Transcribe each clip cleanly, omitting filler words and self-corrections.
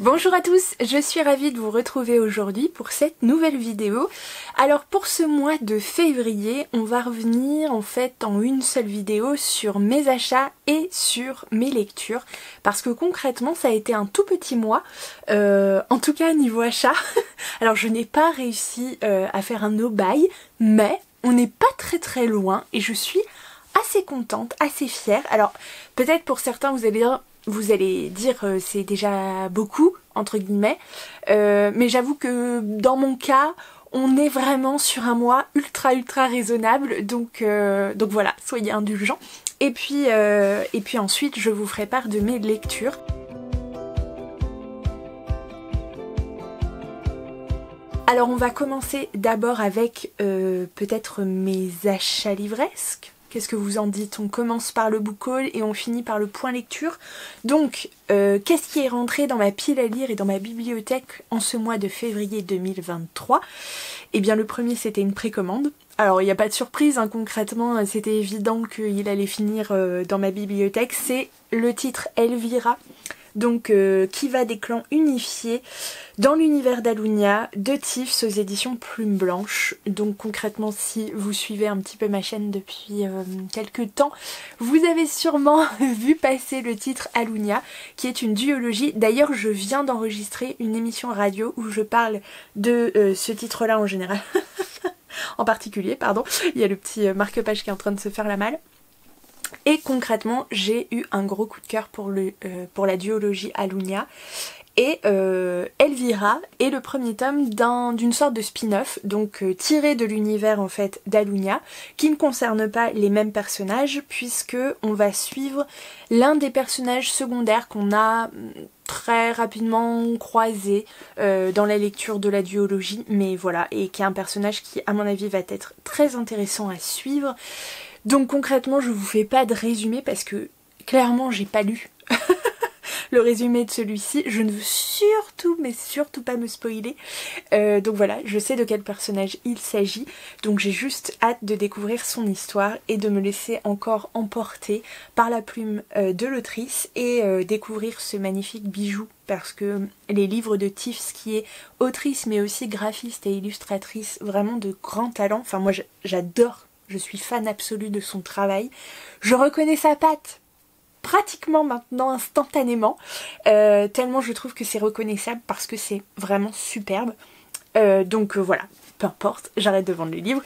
Bonjour à tous, je suis ravie de vous retrouver aujourd'hui pour cette nouvelle vidéo. Alors pour ce mois de février, on va revenir en fait en une seule vidéo sur mes achats et sur mes lectures. Parce que concrètement ça a été un tout petit mois, en tout cas niveau achat. Alors je n'ai pas réussi à faire un no-buy, mais on n'est pas très loin et je suis assez contente, assez fière. Alors peut-être pour certains vous allez dire c'est déjà beaucoup entre guillemets, mais j'avoue que dans mon cas on est vraiment sur un mois ultra raisonnable, donc voilà, soyez indulgents. Et puis ensuite je vous ferai part de mes lectures. Alors on va commencer d'abord avec peut-être mes achats livresques. Qu'est-ce que vous en dites? On commence par le book haul et on finit par le point lecture. Donc, qu'est-ce qui est rentré dans ma pile à lire et dans ma bibliothèque en ce mois de février 2023? Eh bien, le premier, c'était une précommande. Alors, il n'y a pas de surprise, hein, concrètement, c'était évident qu'il allait finir dans ma bibliothèque. C'est le titre Elvira. Donc qui va des clans unifiés dans l'univers d'Alunia de Tifs aux éditions Plume Blanche. Donc concrètement, si vous suivez un petit peu ma chaîne depuis quelques temps, vous avez sûrement vu passer le titre Alunia, qui est une duologie. D'ailleurs je viens d'enregistrer une émission radio où je parle de ce titre là en général. En particulier, pardon, il y a le petit marque-page qui est en train de se faire la malle. Et concrètement, j'ai eu un gros coup de cœur pour la duologie Alunia. Et Elvira est le premier tome d'une sorte de spin-off, donc tiré de l'univers en fait d'Alunia, qui ne concerne pas les mêmes personnages, puisque on va suivre l'un des personnages secondaires qu'on a très rapidement croisé dans la lecture de la duologie, mais voilà, et qui est un personnage qui à mon avis va être très intéressant à suivre. Donc concrètement je vous fais pas de résumé parce que clairement j'ai pas lu le résumé de celui-ci, je ne veux surtout pas me spoiler, donc voilà, je sais de quel personnage il s'agit, donc j'ai juste hâte de découvrir son histoire et de me laisser encore emporter par la plume de l'autrice et découvrir ce magnifique bijou, parce que les livres de Tifs, qui est autrice mais aussi graphiste et illustratrice, vraiment de grand talent, enfin moi j'adore. Je suis fan absolue de son travail. Je reconnais sa patte pratiquement maintenant instantanément, tellement je trouve que c'est reconnaissable parce que c'est vraiment superbe. Donc voilà, peu importe, j'arrête de vendre le livre.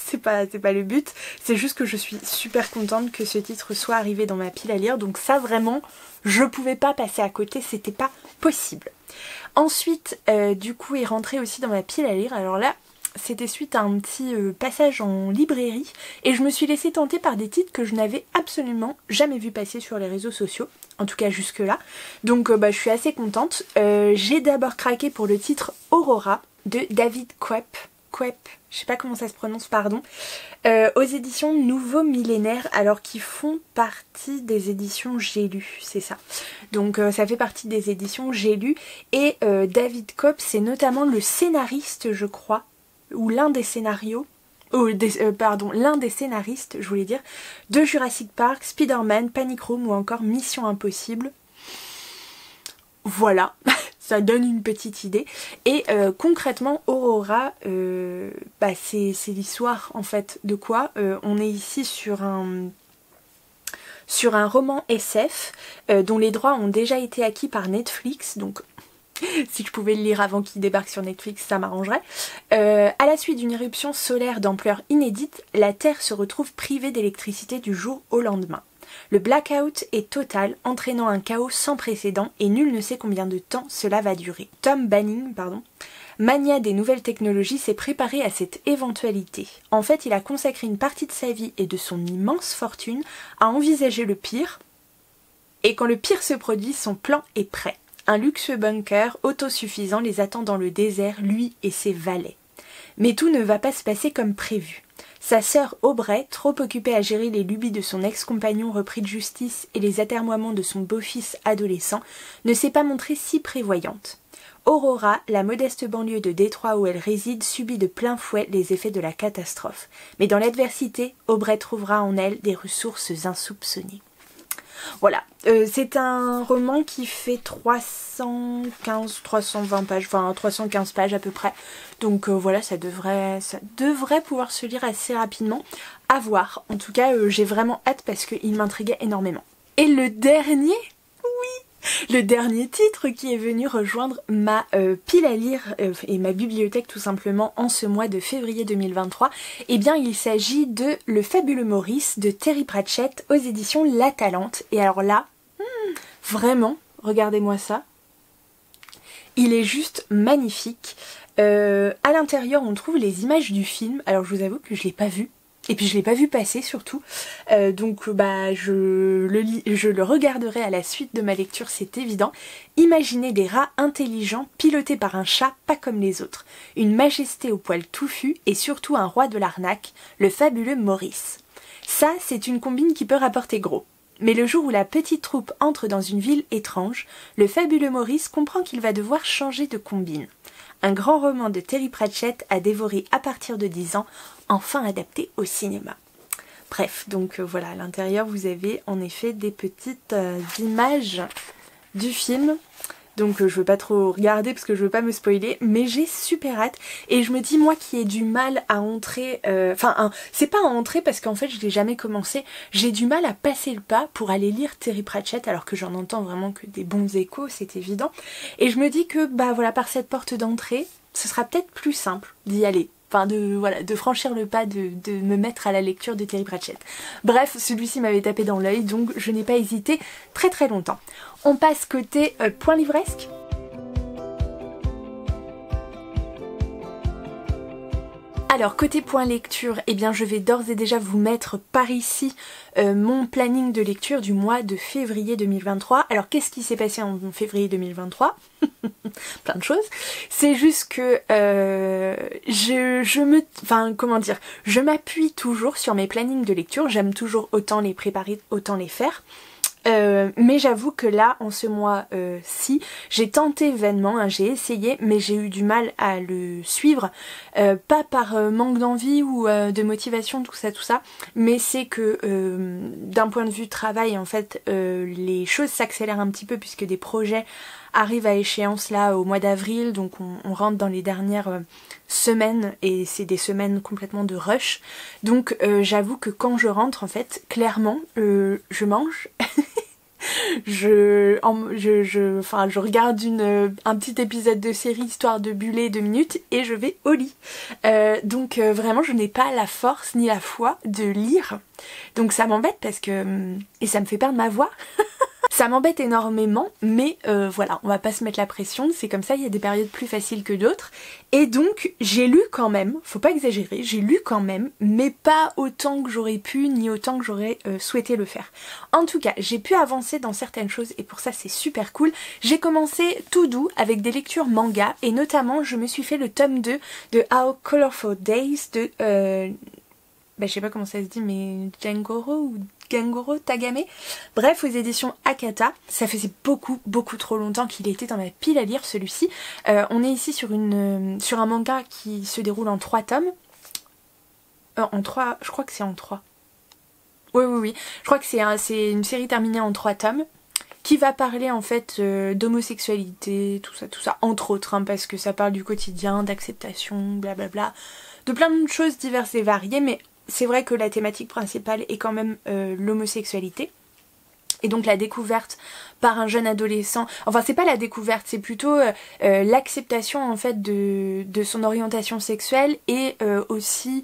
c'est pas le but, c'est juste que je suis super contente que ce titre soit arrivé dans ma pile à lire. Donc ça vraiment, je pouvais pas passer à côté, c'était pas possible. Ensuite, du coup, est rentré aussi dans ma pile à lire. Alors là, c'était suite à un petit passage en librairie et je me suis laissée tenter par des titres que je n'avais absolument jamais vu passer sur les réseaux sociaux, en tout cas jusque là, donc je suis assez contente. J'ai d'abord craqué pour le titre Aurora de David Koepp, je sais pas comment ça se prononce, pardon, aux éditions Nouveau Millénaire, alors qui font partie des éditions J'ai lu, c'est ça. Donc ça fait partie des éditions J'ai lu et David Koepp c'est notamment le scénariste, je crois, ou l'un des scénarios, l'un des scénaristes, je voulais dire, de Jurassic Park, Spider-Man, Panic Room ou encore Mission Impossible. Voilà, ça donne une petite idée. Et concrètement, Aurora, c'est l'histoire en fait de quoi on est ici sur un roman SF dont les droits ont déjà été acquis par Netflix, donc si je pouvais le lire avant qu'il débarque sur Netflix, ça m'arrangerait. À la suite d'une éruption solaire d'ampleur inédite, la Terre se retrouve privée d'électricité du jour au lendemain. Le blackout est total, entraînant un chaos sans précédent et nul ne sait combien de temps cela va durer. Tom Banning, mania des nouvelles technologies, s'est préparé à cette éventualité. En fait, il a consacré une partie de sa vie et de son immense fortune à envisager le pire, et quand le pire se produit, son plan est prêt. Un luxueux bunker autosuffisant les attend dans le désert, lui et ses valets. Mais tout ne va pas se passer comme prévu. Sa sœur Aubrey, trop occupée à gérer les lubies de son ex-compagnon repris de justice et les atermoiements de son beau-fils adolescent, ne s'est pas montrée si prévoyante. Aurora, la modeste banlieue de Détroit où elle réside, subit de plein fouet les effets de la catastrophe. Mais dans l'adversité, Aubrey trouvera en elle des ressources insoupçonnées. Voilà, c'est un roman qui fait 320 pages, enfin 315 pages à peu près. Donc voilà, ça devrait pouvoir se lire assez rapidement. À voir. En tout cas, j'ai vraiment hâte parce qu'il m'intriguait énormément. Et le dernier, le dernier titre qui est venu rejoindre ma pile à lire et ma bibliothèque tout simplement en ce mois de février 2023, eh bien il s'agit de Le Fabuleux Maurice de Terry Pratchett aux éditions La Talente. Et alors là, vraiment, regardez-moi ça, il est juste magnifique. À l'intérieur on trouve les images du film, alors je vous avoue que je l'ai pas vu. Et puis je l'ai pas vu passer surtout, donc bah je le regarderai à la suite de ma lecture, c'est évident. Imaginez des rats intelligents pilotés par un chat pas comme les autres, une majesté au poil touffu et surtout un roi de l'arnaque, le fabuleux Maurice. Ça, c'est une combine qui peut rapporter gros. Mais le jour où la petite troupe entre dans une ville étrange, le fabuleux Maurice comprend qu'il va devoir changer de combine. Un grand roman de Terry Pratchett à dévorer à partir de 10 ans, enfin adapté au cinéma. Bref, donc voilà, à l'intérieur vous avez en effet des petites images du film. Donc je veux pas trop regarder parce que je veux pas me spoiler, mais j'ai super hâte. Et je me dis, moi qui ai du mal à entrer, c'est pas à entrer parce qu'en fait je l'ai jamais commencé, j'ai du mal à passer le pas pour aller lire Terry Pratchett alors que j'en entends vraiment que des bons échos, c'est évident. Et je me dis que bah voilà, par cette porte d'entrée, ce sera peut-être plus simple d'y aller. Enfin de franchir le pas, de me mettre à la lecture de Terry Pratchett. Bref, celui-ci m'avait tapé dans l'œil, donc je n'ai pas hésité très très longtemps. On passe côté point livresque. Alors côté point lecture, eh bien je vais d'ores et déjà vous mettre par ici mon planning de lecture du mois de février 2023. Alors qu'est-ce qui s'est passé en février 2023 ? Plein de choses. C'est juste que je m'appuie toujours sur mes plannings de lecture. J'aime toujours autant les préparer, autant les faire. Mais j'avoue que là, en ce mois-ci, j'ai tenté vainement, hein, j'ai essayé, mais j'ai eu du mal à le suivre, pas par manque d'envie ou de motivation, tout ça, mais c'est que d'un point de vue travail, en fait, les choses s'accélèrent un petit peu puisque des projets arrivent à échéance là au mois d'avril, donc on rentre dans les dernières semaines et c'est des semaines complètement de rush. Donc j'avoue que quand je rentre, en fait, clairement, je mange. je regarde un petit épisode de série histoire de buller 2 minutes et je vais au lit. Donc vraiment je n'ai pas la force ni la foi de lire. Donc ça m'embête parce que... et ça me fait perdre ma voix. Ça m'embête énormément, mais voilà, on va pas se mettre la pression, c'est comme ça, il y a des périodes plus faciles que d'autres. Et donc, j'ai lu quand même, faut pas exagérer, j'ai lu quand même, mais pas autant que j'aurais pu, ni autant que j'aurais souhaité le faire. En tout cas, j'ai pu avancer dans certaines choses, et pour ça c'est super cool. J'ai commencé tout doux avec des lectures manga, et notamment, je me suis fait le tome 2 de How Colorful Days de... je sais pas comment ça se dit, mais Gengoro Tagame, bref, aux éditions Akata. Ça faisait beaucoup trop longtemps qu'il était dans ma pile à lire, celui-ci. On est ici sur un manga qui se déroule en 3 tomes. En 3, je crois que c'est en 3. Oui, je crois que c'est une série terminée en 3 tomes qui va parler en fait d'homosexualité, tout ça, entre autres, hein, parce que ça parle du quotidien, d'acceptation, blablabla, de plein de choses diverses et variées, mais c'est vrai que la thématique principale est quand même l'homosexualité. Et donc la découverte par un jeune adolescent, enfin c'est pas la découverte, c'est plutôt l'acceptation en fait de son orientation sexuelle et aussi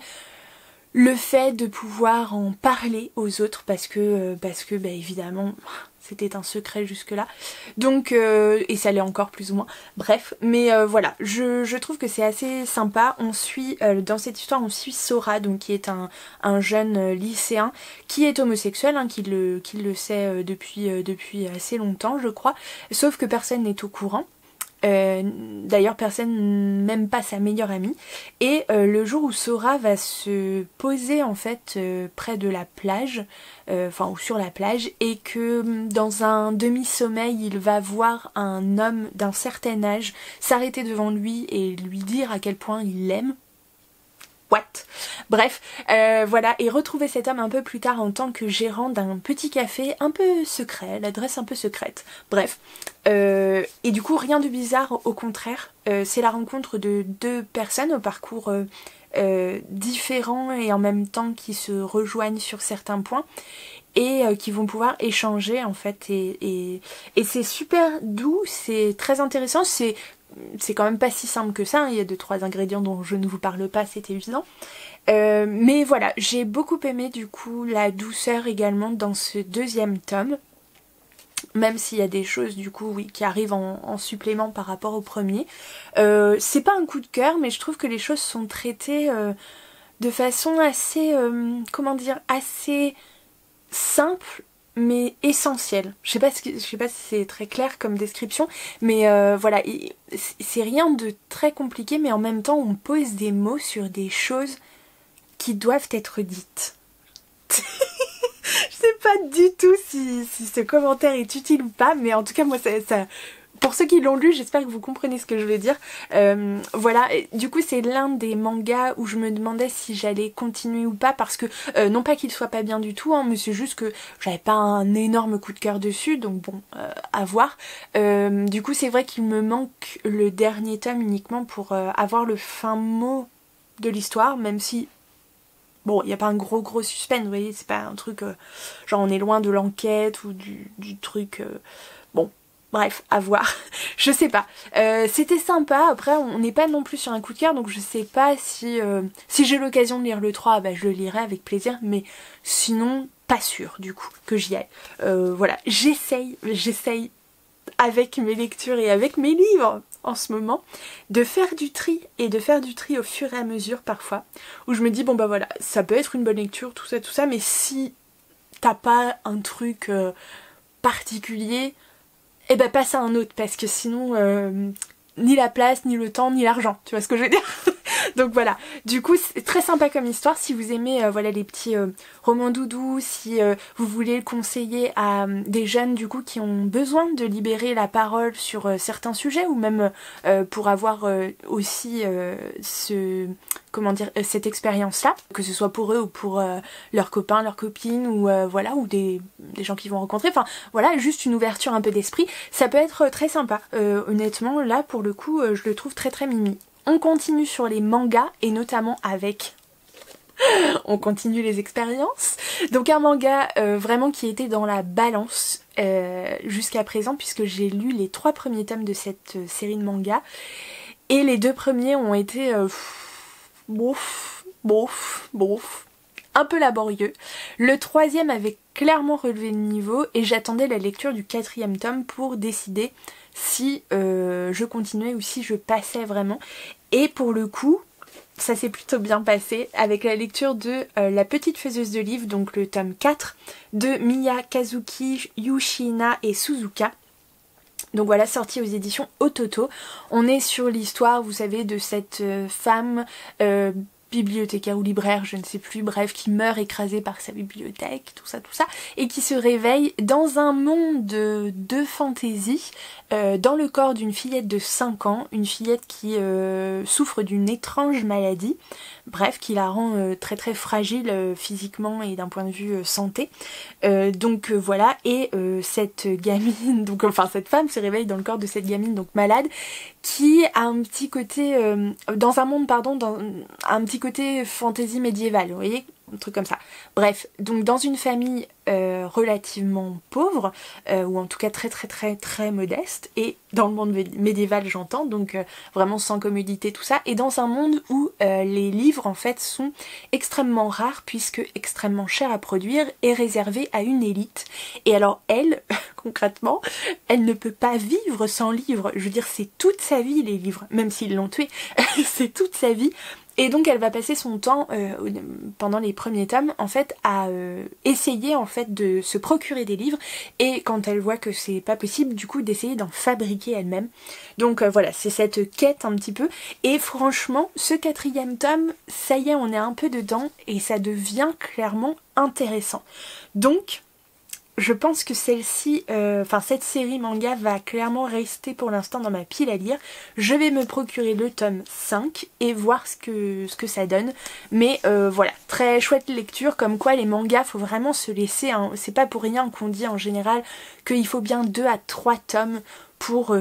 le fait de pouvoir en parler aux autres parce que bah, évidemment c'était un secret jusque là, donc et ça l'est encore plus ou moins, bref, mais voilà, je trouve que c'est assez sympa. On suit dans cette histoire, on suit Sora, donc qui est un jeune lycéen qui est homosexuel, hein, qui le sait depuis assez longtemps je crois, sauf que personne n'est au courant. D'ailleurs personne, même pas sa meilleure amie, et le jour où Sora va se poser en fait près de la plage, ou sur la plage, et que dans un demi-sommeil il va voir un homme d'un certain âge s'arrêter devant lui et lui dire à quel point il l'aime. what? Bref, voilà, et retrouver cet homme un peu plus tard en tant que gérant d'un petit café un peu secret, l'adresse un peu secrète, bref. Et du coup, rien de bizarre, au contraire, c'est la rencontre de deux personnes au parcours différents et en même temps qui se rejoignent sur certains points et qui vont pouvoir échanger en fait et c'est super doux, c'est très intéressant, c'est quand même pas si simple que ça, hein. Il y a 2-3 ingrédients dont je ne vous parle pas, c'est évident. Mais voilà, j'ai beaucoup aimé du coup la douceur également dans ce deuxième tome. Même s'il y a des choses du coup oui qui arrivent en supplément par rapport au premier. C'est pas un coup de cœur, mais je trouve que les choses sont traitées de façon assez, comment dire, assez simple mais essentielle. Je sais pas si c'est très clair comme description, mais voilà, c'est rien de très compliqué, mais en même temps on pose des mots sur des choses qui doivent être dites. Je sais pas du tout si ce commentaire est utile ou pas, mais en tout cas moi ça pour ceux qui l'ont lu, j'espère que vous comprenez ce que je veux dire. Voilà, du coup c'est l'un des mangas où je me demandais si j'allais continuer ou pas, parce que non pas qu'il soit pas bien du tout, hein, mais c'est juste que j'avais pas un énorme coup de cœur dessus, donc bon, à voir. Du coup c'est vrai qu'il me manque le dernier tome uniquement pour avoir le fin mot de l'histoire, même si bon, il n'y a pas un gros suspense, vous voyez, c'est pas un truc genre on est loin de l'enquête ou du truc bon. Bref, à voir. Je sais pas. C'était sympa. Après, on n'est pas non plus sur un coup de cœur, donc je sais pas si j'ai l'occasion de lire le 3, bah, je le lirai avec plaisir. Mais sinon, pas sûr du coup que j'y aille. Voilà, j'essaye avec mes lectures et avec mes livres en ce moment de faire du tri, et de faire du tri au fur et à mesure parfois. Où je me dis, bon bah voilà, ça peut être une bonne lecture, tout ça, mais si t'as pas un truc particulier, et ben passe à un autre, parce que sinon ni la place, ni le temps, ni l'argent, tu vois ce que je veux dire. Donc voilà, du coup c'est très sympa comme histoire. Si vous aimez voilà les petits romans doudous, si vous voulez le conseiller à des jeunes du coup qui ont besoin de libérer la parole sur certains sujets, ou même pour avoir aussi comment dire, cette expérience là, que ce soit pour eux ou pour leurs copains, leurs copines, ou voilà, ou des gens qu'ils vont rencontrer, enfin voilà, juste une ouverture un peu d'esprit, ça peut être très sympa. Honnêtement là pour le coup je le trouve très mimi. On continue sur les mangas, et notamment avec on continue les expériences. Donc un manga vraiment qui était dans la balance jusqu'à présent, puisque j'ai lu les 3 premiers tomes de cette série de mangas, et les 2 premiers ont été bof, un peu laborieux. Le 3e avait clairement relevé le niveau, et j'attendais la lecture du 4e tome pour décider si je continuais ou si je passais vraiment. Et pour le coup, ça s'est plutôt bien passé avec la lecture de La Petite Faiseuse de Livres, donc le tome 4 de Miya Kazuki, Yushina et Suzuka. Donc voilà, sorti aux éditions Ototo. On est sur l'histoire, vous savez, de cette femme bibliothécaire ou libraire, je ne sais plus, bref, qui meurt écrasée par sa bibliothèque, tout ça, et qui se réveille dans un monde de fantaisie, dans le corps d'une fillette de 5 ans, une fillette qui souffre d'une étrange maladie, bref, qui la rend très fragile physiquement et d'un point de vue santé. Donc voilà, et cette gamine, donc enfin cette femme se réveille dans le corps de cette gamine donc malade, qui a un petit côté, dans un monde pardon, dans un petit côté fantaisie médiévale, vous voyez, un truc comme ça. Bref, donc dans une famille relativement pauvre, ou en tout cas très modeste, et dans le monde médiéval j'entends, donc vraiment sans commodité tout ça, et dans un monde où les livres en fait sont extrêmement rares, puisque extrêmement chers à produire et réservés à une élite. Et alors elle, concrètement, elle ne peut pas vivre sans livres. Je veux dire, c'est toute sa vie les livres, même s'ils l'ont tuée, c'est toute sa vie. Et donc elle va passer son temps pendant les premiers tomes en fait à essayer en fait de se procurer des livres, et quand elle voit que c'est pas possible, du coup d'essayer d'en fabriquer elle-même. Donc voilà, c'est cette quête un petit peu, et franchement ce 4e tome, ça y est, on est un peu dedans et ça devient clairement intéressant. Donc je pense que celle-ci, cette série manga va clairement rester pour l'instant dans ma pile à lire. Je vais me procurer le tome 5 et voir ce que ça donne. Mais voilà, très chouette lecture, comme quoi les mangas, faut vraiment se laisser, hein. C'est pas pour rien qu'on dit en général qu'il faut bien 2 à 3 tomes pour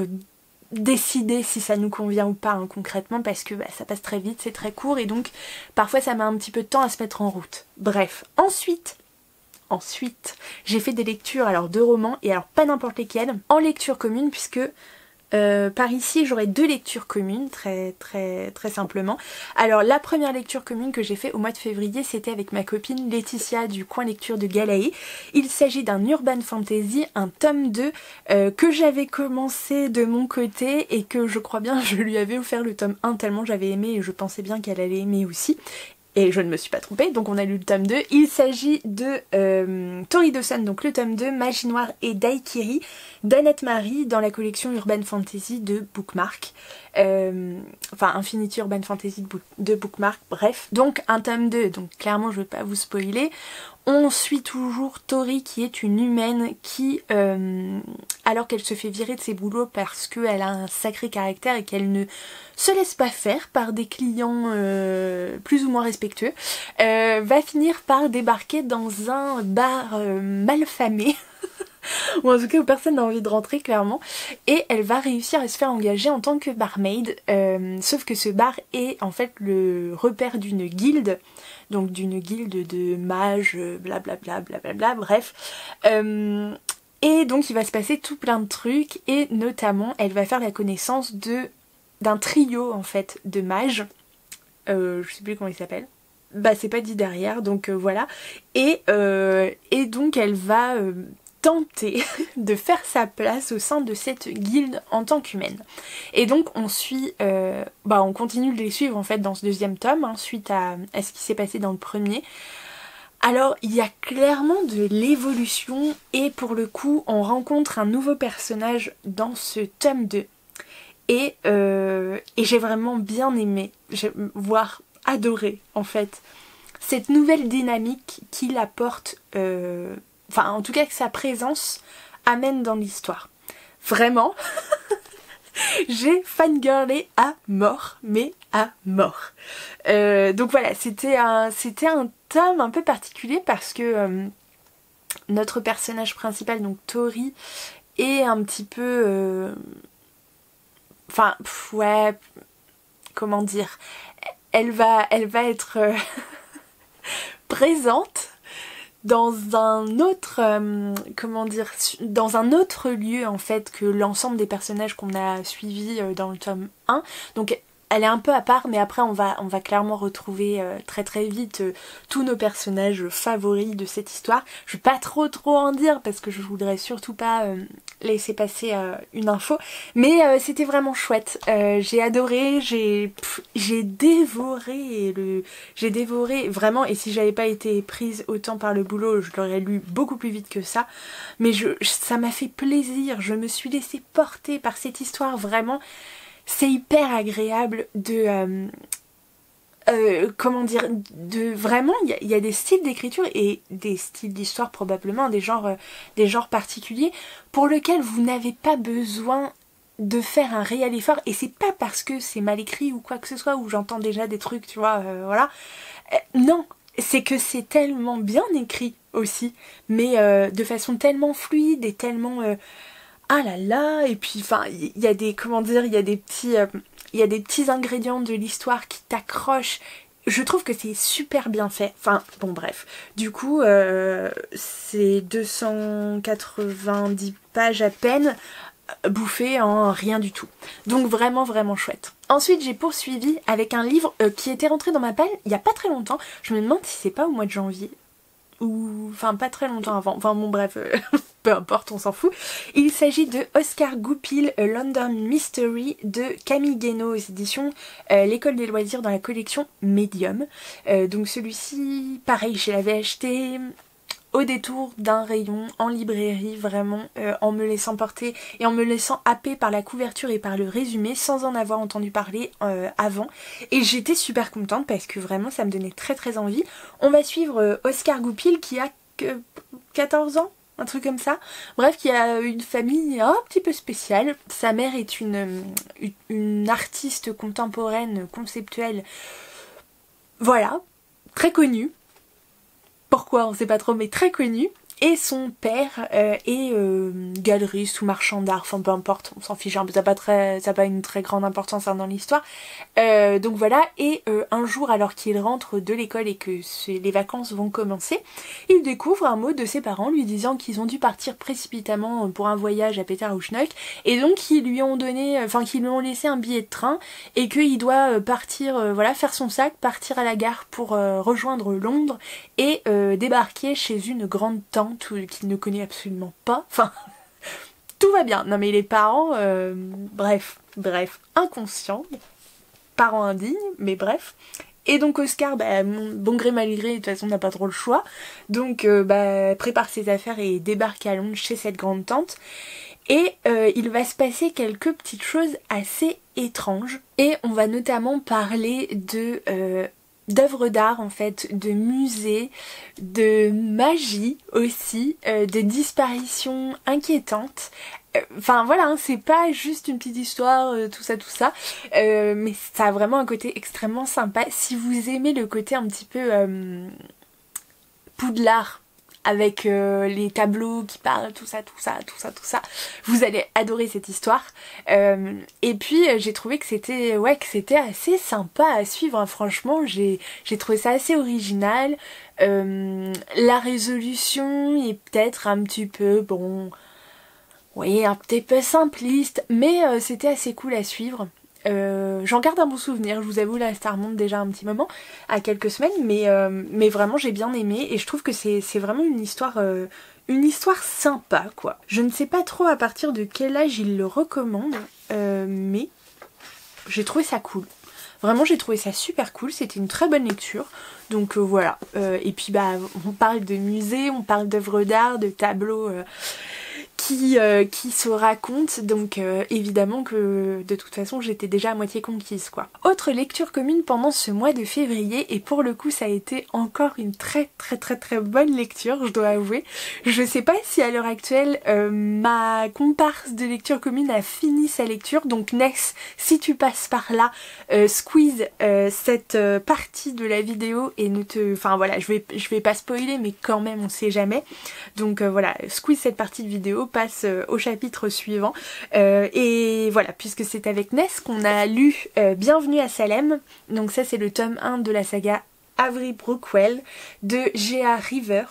décider si ça nous convient ou pas, hein, concrètement, parce que ça passe très vite, c'est très court et donc parfois ça met un petit peu de temps à se mettre en route. Bref, ensuite, j'ai fait des lectures alors de romans, et alors pas n'importe lesquels, en lecture commune, puisque par ici j'aurai 2 lectures communes, très simplement. Alors la première lecture commune que j'ai fait au mois de février, c'était avec ma copine Laetitia du coin lecture de Galae. Il s'agit d'un urban fantasy, un tome 2 que j'avais commencé de mon côté et que je crois bien je lui avais offert le tome 1 tellement j'avais aimé et je pensais bien qu'elle allait aimer aussi. Et je ne me suis pas trompée, donc on a lu le tome 2. Il s'agit de Tori Dawson, donc le tome 2, Magie Noire et Daikiri, d'Annette Marie dans la collection Urban Fantasy de Bookmark. Infinity Urban Fantasy de Bookmark, bref. Donc un tome 2, donc clairement je ne vais pas vous spoiler. On suit toujours Tori qui est une humaine qui, alors qu'elle se fait virer de ses boulots parce qu'elle a un sacré caractère et qu'elle ne se laisse pas faire par des clients plus ou moins respectueux, va finir par débarquer dans un bar malfamé, ou en tout cas où personne n'a envie de rentrer clairement, et elle va réussir à se faire engager en tant que barmaid, sauf que ce bar est en fait le repère d'une guilde, donc d'une guilde de mages, blablabla, blablabla, bref. Et donc il va se passer tout plein de trucs, et notamment elle va faire la connaissance d'un trio en fait de mages, je sais plus comment il s'appelle. Bah c'est pas dit derrière, donc voilà. Et donc elle va tenter de faire sa place au sein de cette guilde en tant qu'humaine. Et donc on suit, on continue de les suivre en fait dans ce 2e tome, hein, suite à ce qui s'est passé dans le premier. Alors il y a clairement de l'évolution et pour le coup on rencontre un nouveau personnage dans ce tome 2. Et j'ai vraiment bien aimé, voire adoré en fait, cette nouvelle dynamique qu'il apporte, en tout cas que sa présence amène dans l'histoire. Vraiment, j'ai fangirlé à mort, mais à mort. Donc voilà, c'était un tome un peu particulier parce que notre personnage principal, donc Tori, est un petit peu... comment dire, elle va être présente dans un autre dans un autre lieu en fait que l'ensemble des personnages qu'on a suivis dans le tome 1. Donc elle est un peu à part, mais après on va clairement retrouver très vite tous nos personnages favoris de cette histoire. Je vais pas trop en dire parce que je voudrais surtout pas laisser passer une info, mais c'était vraiment chouette. J'ai adoré, j'ai dévoré vraiment, et si j'avais pas été prise autant par le boulot, je l'aurais lu beaucoup plus vite que ça, mais ça m'a fait plaisir, je me suis laissée porter par cette histoire, vraiment. C'est hyper agréable de... vraiment, il y a des styles d'écriture et des styles d'histoire probablement, des genres particuliers pour lesquels vous n'avez pas besoin de faire un réel effort, et c'est pas parce que c'est mal écrit ou quoi que ce soit, ou j'entends déjà des trucs, tu vois, voilà. Non, c'est que c'est tellement bien écrit aussi, mais de façon tellement fluide et tellement... ah là là, et puis il y a des petits ingrédients de l'histoire qui t'accrochent. Je trouve que c'est super bien fait. Bref. Du coup, c'est 290 pages à peine, bouffées en rien du tout. Donc vraiment chouette. Ensuite, j'ai poursuivi avec un livre qui était rentré dans ma palle il y a pas très longtemps. Je me demande si c'est pas au mois de janvier. Ou pas très longtemps avant, bref, peu importe, on s'en fout. Il s'agit de Oscar Goupil, A London Mystery de Camille Guénaud aux éditions L'École des Loisirs dans la collection Medium. Donc celui-ci, pareil, je l'avais acheté au détour d'un rayon en librairie, vraiment en me laissant porter et en me laissant happer par la couverture et par le résumé sans en avoir entendu parler avant, et j'étais super contente parce que vraiment ça me donnait très envie. On va suivre Oscar Goupil qui a 14 ans, un truc comme ça. Bref, qui a une famille un petit peu spéciale. Sa mère est une artiste contemporaine, conceptuelle, voilà, très connue. Pourquoi, on sait pas trop, mais très connue. Et son père est galeriste ou marchand d'art, enfin peu importe, on s'en fiche, hein, ça n'a pas une très grande importance hein, dans l'histoire. Donc voilà, et un jour alors qu'il rentre de l'école et que les vacances vont commencer, il découvre un mot de ses parents lui disant qu'ils ont dû partir précipitamment pour un voyage à Peterhousnock, et donc ils lui ont donné, enfin qu'ils lui ont laissé un billet de train et qu'il doit partir, voilà, faire son sac, partir à la gare pour rejoindre Londres et débarquer chez une grande tante qu'il ne connaît absolument pas, enfin tout va bien, non mais les parents, bref, inconscients, parents indignes, mais bref. Et donc Oscar, bon gré mal gré, de toute façon n'a pas trop le choix, donc prépare ses affaires et débarque à Londres chez cette grande tante. Et il va se passer quelques petites choses assez étranges, et on va notamment parler d'œuvres d'art en fait, de musées, de magie aussi, de disparitions inquiétantes. Enfin voilà, hein, c'est pas juste une petite histoire, tout ça, mais ça a vraiment un côté extrêmement sympa. Si vous aimez le côté un petit peu Poudlard, avec les tableaux qui parlent, tout ça, vous allez adorer cette histoire. Et puis j'ai trouvé que c'était assez sympa à suivre, hein. Franchement j'ai trouvé ça assez original. La résolution est peut-être un petit peu, bon, oui, un petit peu simpliste, mais c'était assez cool à suivre. J'en garde un bon souvenir, je vous avoue, là ça remonte déjà un petit moment, à quelques semaines, mais vraiment j'ai bien aimé, et je trouve que c'est vraiment une histoire sympa quoi. Je ne sais pas trop à partir de quel âge il le recommande, mais j'ai trouvé ça cool. Vraiment j'ai trouvé ça super cool, c'était une très bonne lecture, donc voilà. Et puis on parle de musées, on parle d'œuvres d'art, de tableaux qui se racontent, donc évidemment que de toute façon j'étais déjà à moitié conquise quoi. Autre lecture commune pendant ce mois de février, et pour le coup ça a été encore une très bonne lecture, je dois avouer. Je sais pas si à l'heure actuelle ma comparse de lecture commune a fini sa lecture, donc Ness, si tu passes par là, squeeze cette partie de la vidéo et enfin voilà, je vais pas spoiler, mais quand même on sait jamais, donc voilà, squeeze cette partie de vidéo, passe au chapitre suivant, et voilà, puisque c'est avec Ness qu'on a lu Bienvenue à Salem, donc ça c'est le tome 1 de la saga Avery Brookwell de G.A. River,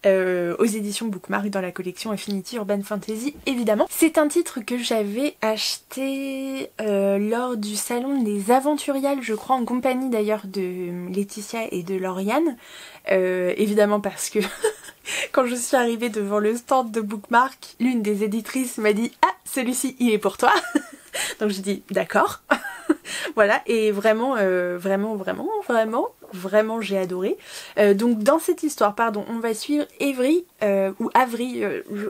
aux éditions Bookmark dans la collection Infinity Urban Fantasy évidemment. C'est un titre que j'avais acheté lors du salon des Aventuriales, je crois, en compagnie d'ailleurs de Laetitia et de Lauriane, évidemment parce que quand je suis arrivée devant le stand de Bookmark, l'une des éditrices m'a dit « Ah, celui-ci il est pour toi !» Donc j'ai dit « D'accord !» Voilà, et vraiment j'ai adoré. Donc dans cette histoire, pardon, on va suivre Avery, ou Avery,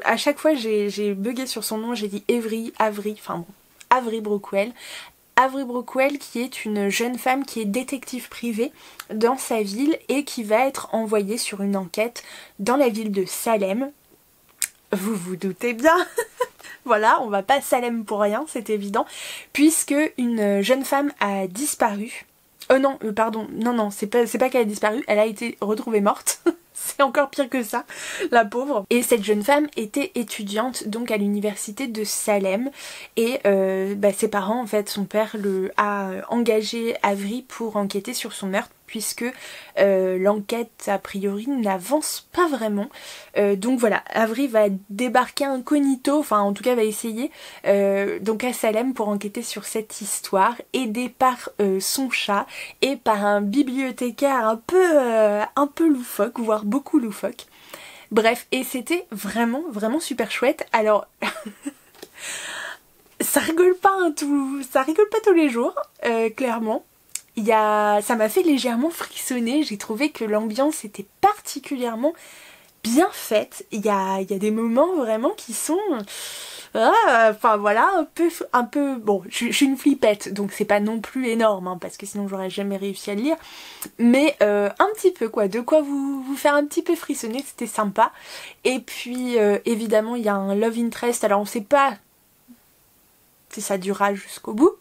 à chaque fois j'ai bugué sur son nom, j'ai dit Avery, enfin bon, Avery Brookwell. Avery Brookwell qui est une jeune femme qui est détective privée dans sa ville et qui va être envoyée sur une enquête dans la ville de Salem. Vous vous doutez bien. Voilà, on va pas Salem pour rien, c'est évident, puisque une jeune femme a disparu. Non, pardon, non, c'est pas qu'elle a disparu, elle a été retrouvée morte. C'est encore pire que ça, la pauvre. Et cette jeune femme était étudiante donc à l'université de Salem, et ses parents, en fait, son père a engagé Avery pour enquêter sur son meurtre, puisque l'enquête a priori n'avance pas vraiment. Donc voilà, Avery va débarquer incognito, enfin en tout cas va essayer, donc à Salem pour enquêter sur cette histoire, aidée par son chat et par un bibliothécaire un peu loufoque, voire beaucoup loufoque. Bref, et c'était vraiment super chouette. Alors ça rigole pas tous les jours, clairement. Ça m'a fait légèrement frissonner, j'ai trouvé que l'ambiance était particulièrement bien faite. Il y a des moments vraiment qui sont enfin voilà, un peu, bon, je suis une flippette, donc c'est pas non plus énorme, hein, parce que sinon j'aurais jamais réussi à le lire, mais un petit peu quoi, de quoi vous faire un petit peu frissonner, c'était sympa. Et puis évidemment il y a un love interest, alors on sait pas si ça durera jusqu'au bout.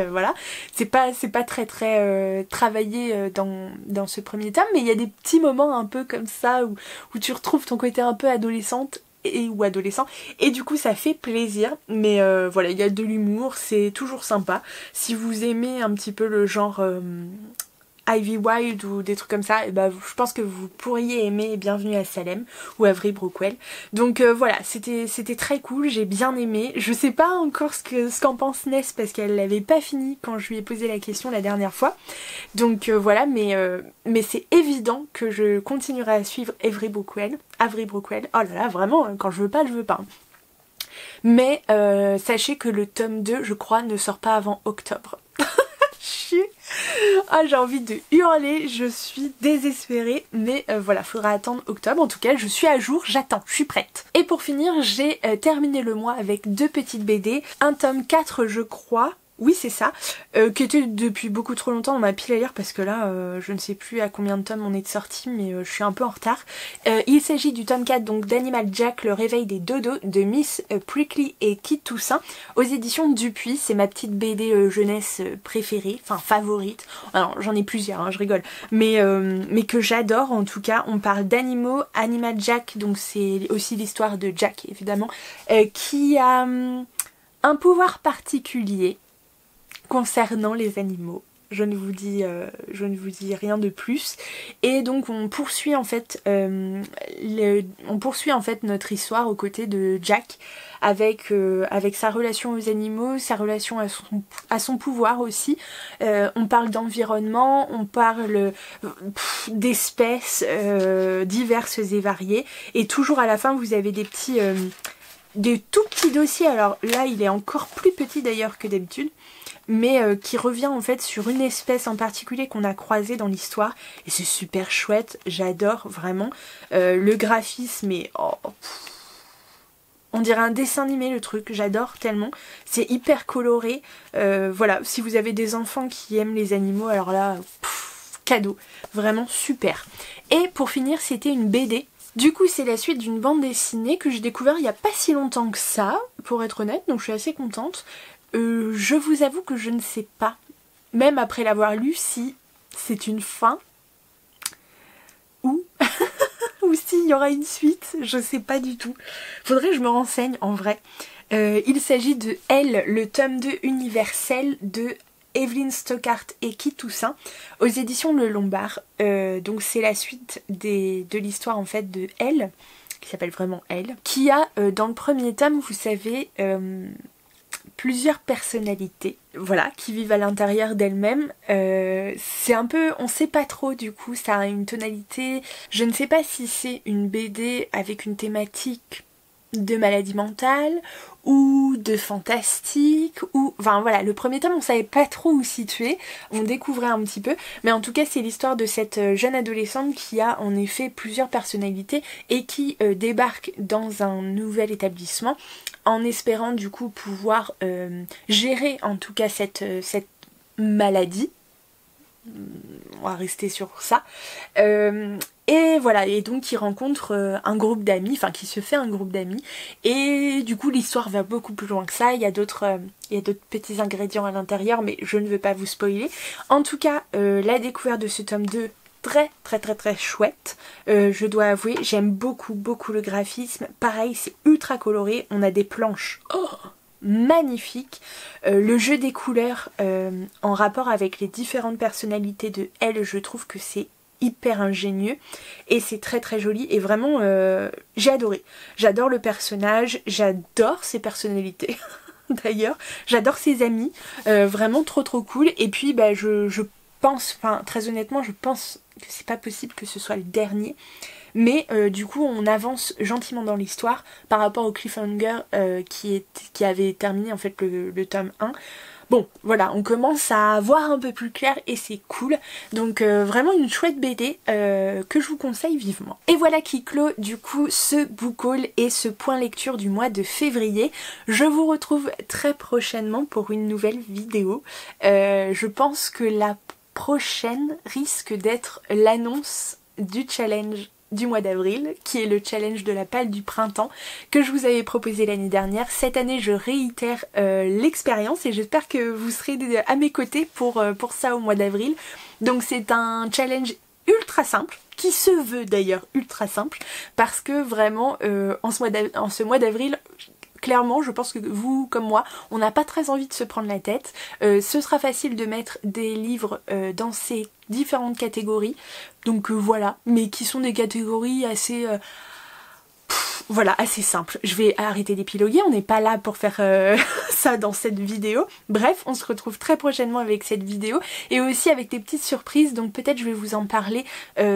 Voilà, c'est pas très travaillé dans ce premier tome, mais il y a des petits moments un peu comme ça où tu retrouves ton côté un peu adolescente ou adolescent, et du coup ça fait plaisir. Mais voilà, il y a de l'humour, c'est toujours sympa. Si vous aimez un petit peu le genre Ivy Wild ou des trucs comme ça, et bah, je pense que vous pourriez aimer Bienvenue à Salem ou Avery Brookwell. Donc voilà, c'était très cool, j'ai bien aimé. Je sais pas encore ce qu'en pense Ness parce qu'elle l'avait pas fini quand je lui ai posé la question la dernière fois. Donc voilà, mais c'est évident que je continuerai à suivre Avery Brookwell. Oh là là, vraiment, quand je veux pas, je veux pas. Mais sachez que le tome 2, je crois, ne sort pas avant octobre. Ah, j'ai envie de hurler, je suis désespérée, mais voilà, faudra attendre octobre. En tout cas, je suis à jour, j'attends, je suis prête. Et pour finir, j'ai terminé le mois avec 2 petites BD, un tome 4 je crois. Oui, c'est ça, qui était depuis beaucoup trop longtemps dans ma pile à lire parce que là, je ne sais plus à combien de tomes on est de sortie, mais je suis un peu en retard. Il s'agit du tome 4 donc d'Animal Jack, le réveil des dodos de Miss Prickly et Kit Toussaint aux éditions Dupuis. C'est ma petite BD jeunesse préférée, enfin favorite. Alors j'en ai plusieurs, hein, je rigole, mais que j'adore en tout cas. On parle d'animaux, Animal Jack, donc c'est aussi l'histoire de Jack évidemment, qui a un pouvoir particulier concernant les animaux. Je ne vous dis rien de plus. Et donc on poursuit en fait notre histoire aux côtés de Jack avec sa relation aux animaux, sa relation à son pouvoir aussi. On parle d'environnement, on parle d'espèces diverses et variées. Et toujours à la fin vous avez des tout petits dossiers. Alors là il est encore plus petit d'ailleurs que d'habitude, mais qui revient en fait sur une espèce en particulier qu'on a croisée dans l'histoire, et c'est super chouette, j'adore vraiment. Le graphisme est... on dirait un dessin animé le truc, j'adore tellement, c'est hyper coloré. Voilà, si vous avez des enfants qui aiment les animaux, alors là, cadeau, vraiment super. Et pour finir, c'était une BD. Du coup c'est la suite d'une bande dessinée que j'ai découvert il n'y a pas si longtemps que ça, pour être honnête, donc je suis assez contente. Je vous avoue que je ne sais pas, même après l'avoir lu, si c'est une fin ou s'il y aura une suite, je sais pas du tout. Faudrait que je me renseigne en vrai. Il s'agit de Elle, le tome 2 universel de Evelyn Stockart et Kit Toussaint aux éditions Le Lombard. Donc c'est la suite de l'histoire en fait de Elle, qui s'appelle vraiment Elle, qui a dans le premier tome, vous savez, plusieurs personnalités, voilà, qui vivent à l'intérieur d'elles-mêmes. C'est un peu, on sait pas trop du coup, ça a une tonalité, je ne sais pas si c'est une BD avec une thématique de maladie mentale ou de fantastique, ou enfin voilà, le premier tome on savait pas trop où situer, on découvrait un petit peu, mais en tout cas c'est l'histoire de cette jeune adolescente qui a en effet plusieurs personnalités et qui débarque dans un nouvel établissement en espérant du coup pouvoir gérer en tout cas cette maladie. On va rester sur ça. Et voilà, et donc il rencontre un groupe d'amis, enfin qui se fait un groupe d'amis, et du coup l'histoire va beaucoup plus loin que ça, il y a d'autres petits ingrédients à l'intérieur, mais je ne veux pas vous spoiler. En tout cas, la découverte de ce tome 2, très chouette, je dois avouer, j'aime beaucoup le graphisme, pareil c'est ultra coloré, on a des planches magnifique, le jeu des couleurs en rapport avec les différentes personnalités de Elle, je trouve que c'est hyper ingénieux et c'est très joli, et vraiment j'ai adoré, j'adore le personnage, j'adore ses personnalités d'ailleurs, j'adore ses amis, vraiment trop cool. Et puis bah, je pense, enfin très honnêtement je pense que c'est pas possible que ce soit le dernier, mais du coup on avance gentiment dans l'histoire par rapport au cliffhanger qui avait terminé en fait le tome 1. bon voilà, on commence à voir un peu plus clair et c'est cool. Donc vraiment une chouette BD que je vous conseille vivement. Et voilà qui clôt du coup ce book haul et ce point lecture du mois de février. Je vous retrouve très prochainement pour une nouvelle vidéo. Je pense que la prochaine risque d'être l'annonce du challenge du mois d'avril, qui est le challenge de la palle du printemps que je vous avais proposé l'année dernière. Cette année je réitère l'expérience et j'espère que vous serez à mes côtés pour ça au mois d'avril. Donc c'est un challenge ultra simple, qui se veut d'ailleurs ultra simple, parce que vraiment en ce mois d'avril, clairement, je pense que vous, comme moi, on n'a pas très envie de se prendre la tête. Ce sera facile de mettre des livres dans ces différentes catégories. Donc voilà, mais qui sont des catégories assez... voilà, assez simple. Je vais arrêter d'épiloguer, on n'est pas là pour faire ça dans cette vidéo. Bref, on se retrouve très prochainement avec cette vidéo et aussi avec des petites surprises, donc peut-être je vais vous en parler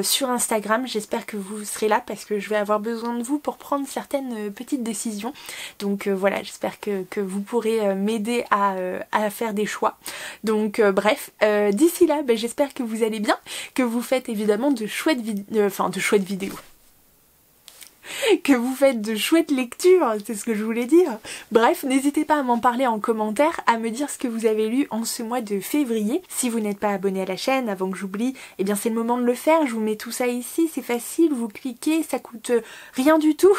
sur Instagram. J'espère que vous serez là parce que je vais avoir besoin de vous pour prendre certaines petites décisions. Donc voilà, j'espère que vous pourrez m'aider à faire des choix. Donc bref, d'ici là, j'espère que vous allez bien, que vous faites évidemment de chouettes vidéos. Que vous faites de chouettes lectures, c'est ce que je voulais dire. Bref, n'hésitez pas à m'en parler en commentaire, à me dire ce que vous avez lu en ce mois de février. Si vous n'êtes pas abonné à la chaîne, avant que j'oublie, eh bien c'est le moment de le faire. Je vous mets tout ça ici, c'est facile, vous cliquez, ça coûte rien du tout.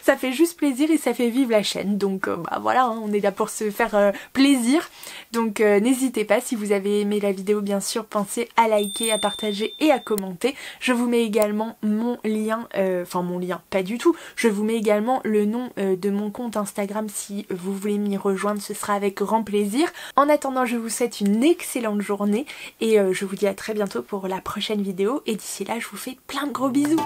Ça fait juste plaisir et ça fait vivre la chaîne. Donc voilà, hein, on est là pour se faire plaisir. Donc n'hésitez pas, si vous avez aimé la vidéo bien sûr, pensez à liker, à partager et à commenter. Je vous mets également mon lien, pas du tout, je vous mets également le nom de mon compte Instagram si vous voulez m'y rejoindre, ce sera avec grand plaisir. En attendant, je vous souhaite une excellente journée et je vous dis à très bientôt pour la prochaine vidéo et d'ici là je vous fais plein de gros bisous.